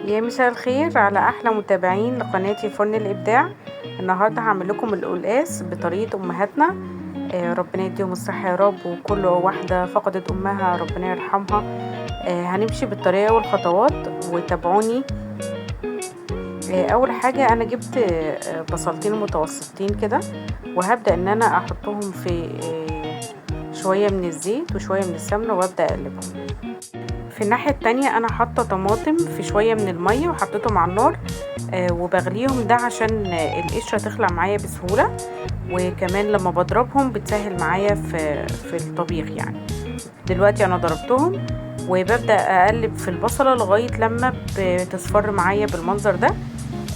يا مساء الخير على احلى متابعين لقناتي فرن الابداع. النهارده هعمل لكم القلقاس بطريقه امهاتنا. ربنا يديهم الصحه يا رب، وكل واحده فقدت امها ربنا يرحمها. هنمشي بالطريقه والخطوات وتابعوني. اول حاجه انا جبت بصلتين متوسطين كده، وهبدا ان انا احطهم في شويه من الزيت وشويه من السمنه وابدا اقلبهم. في الناحية التانية انا حاطة طماطم في شوية من المية وحطيتهم على النار وبغليهم، ده عشان القشرة تخلع معايا بسهولة، وكمان لما بضربهم بتسهل معايا في الطبيخ يعني. دلوقتي انا ضربتهم وببدأ اقلب في البصلة لغاية لما بتصفر معايا بالمنظر ده.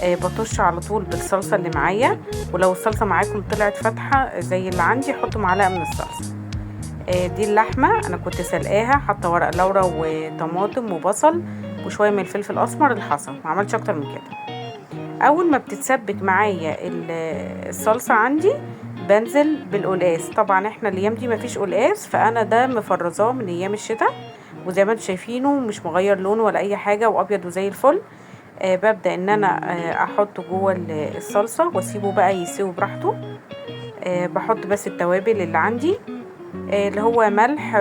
بطش على طول بالصلصة اللي معايا، ولو الصلصة معاكم طلعت فاتحة زي اللي عندي حطوا معلقة من الصلصة. دي اللحمة انا كنت سلقاها، حاطه ورق لورا وطماطم وبصل وشويه من الفلفل الاسمر الحصى، ما عملتش اكتر من كده. اول ما بتتسبك معايا الصلصه عندي بنزل بالقلقاس. طبعا احنا الايام دي مفيش قلقاس، فانا ده مفرزاه من ايام الشتاء، وزي ما انتم شايفينه مش مغير لونه ولا اي حاجه، وابيض وزي الفل. ببدا ان انا احطه جوه الصلصه واسيبه بقى يسيب براحته. بحط بس التوابل اللي عندي، اللي هو ملح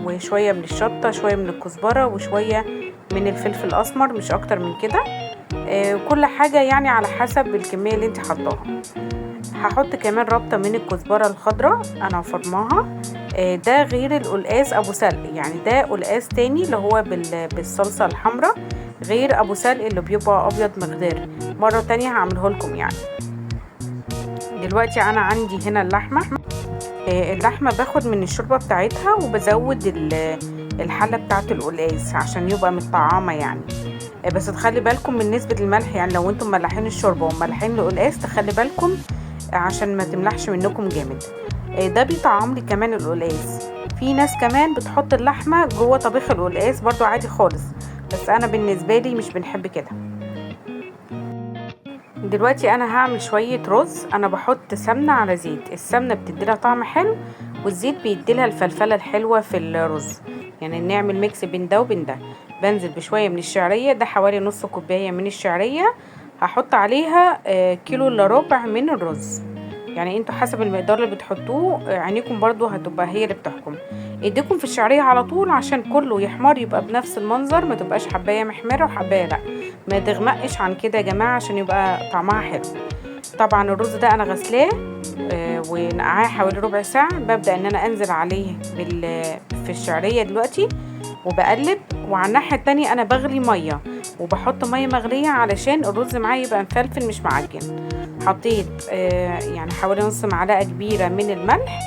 وشوية من الشطة، شوية من الكزبرة وشوية من الفلفل الأسمر، مش أكتر من كده. كل حاجة يعني على حسب الكمية اللي انت حطاها. هحط كمان ربطة من الكزبرة الخضراء انا فرماها. ده غير القلقاس ابو سلق، يعني ده قلقاس تاني اللي هو بالصلصة الحمراء، غير ابو سلق اللي بيبقى ابيض مخضر. مرة تانية هعمله لكم يعني. دلوقتي انا عندي هنا اللحمة باخد من الشوربة بتاعتها وبزود الحلة بتاعت القلقاس عشان يبقى متطعمة يعني. بس تخلي بالكم من نسبة الملح، يعني لو انتم ملحين الشوربة وملحين القلقاس تخلي بالكم عشان ما تملحش منكم جامد. ده بيطعم لي كمان القلقاس. في ناس كمان بتحط اللحمة جوه طبيخ القلقاس برضو عادي خالص، بس انا بالنسبة لي مش بنحب كده. دلوقتي انا هعمل شوية رز. انا بحط سمنة على زيت، السمنة بتديلها طعم حلو والزيت بيديلها الفلفلة الحلوة في الرز، يعني نعمل ميكس بين ده وبين ده. بنزل بشوية من الشعرية، ده حوالي نص كوباية من الشعرية. هحط عليها كيلو الا ربع من الرز، يعني انتوا حسب المقدار اللي بتحطوه. عينيكم برضو هتبقى هي اللي بتحكم. ايديكم في الشعرية على طول عشان كله يحمر، يبقى بنفس المنظر، ما تبقاش حباية محمرة وحباية لا، ما تغمقش عن كده يا جماعة عشان يبقى طعمها حلو. طبعا الرز ده انا غسلاه ونقعاه حوالي ربع ساعة. ببدأ ان انا انزل عليه في الشعرية دلوقتي وبقلب، وعلى الناحية التانية انا بغلي مية وبحط مية مغلية علشان الرز معايا يبقى مفلفل مش معجن. حطيت يعني حوالي نص معلقة كبيرة من الملح،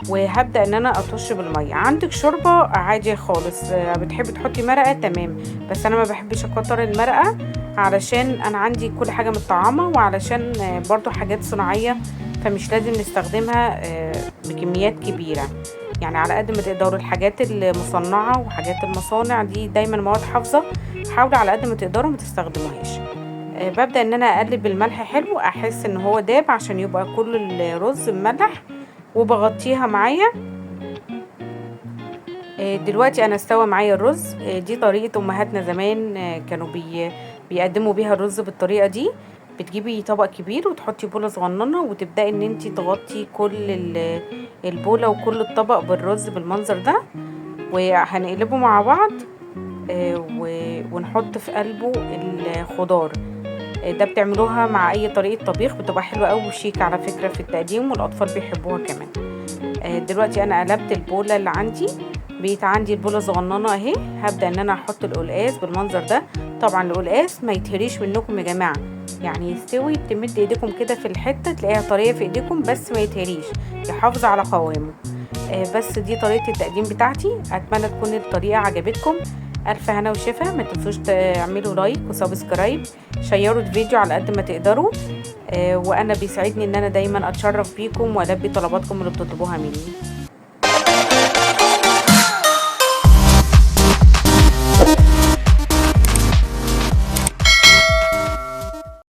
وهبدأ ان انا اطش بالمية. عندك شوربة عادي خالص بتحبي تحطي مرقة تمام، بس انا ما بحبش اكتر المرقة علشان انا عندي كل حاجة متطعمة، وعلشان برضو حاجات صناعية فمش لازم نستخدمها بكميات كبيرة. يعني على قد ما تقدروا الحاجات المصنعة وحاجات المصانع دي دايما مواد حافظة، حاولوا على قد ما تقدروا ما تستخدموهاش. ببدأ ان انا اقلب بالملح حلو، احس ان هو داب عشان يبقى كل الرز مملح، وبغطيها معايا. دلوقتي انا استوى معايا الرز. دي طريقة امهاتنا زمان، كانوا بيقدموا بيها الرز بالطريقة دي. بتجيبي طبق كبير وتحطي بولة صغننة وتبدأي ان انتي تغطي كل البولة وكل الطبق بالرز بالمنظر ده، وهنقلبه مع بعض ونحط في قلبه الخضار. ده بتعملوها مع اي طريقة طبيخ بتبقى حلوة قوي وشيك على فكرة في التقديم، والاطفال بيحبوها كمان. دلوقتي انا قلبت البولة اللي عندي، بقيت عندي البولة صغننة اهي. هبدأ ان انا احط القلقاس بالمنظر ده. طبعا القلقاس ما يتهريش منكم يا جماعة، يعني يستوي تمد ايديكم كده في الحتة تلاقيها طرية في ايديكم، بس ما يتهريش، يحافظ على قوامه. بس دي طريقة التقديم بتاعتي. اتمنى تكون الطريقة عجبتكم. الف هنا وشفا. ما تنسوش تعملوا لايك وسبسكرايب، شيروا الفيديو على قد ما تقدروا. وانا بيسعدني ان انا دايما اتشرف بيكم والبي طلباتكم اللي بتطلبوها مني.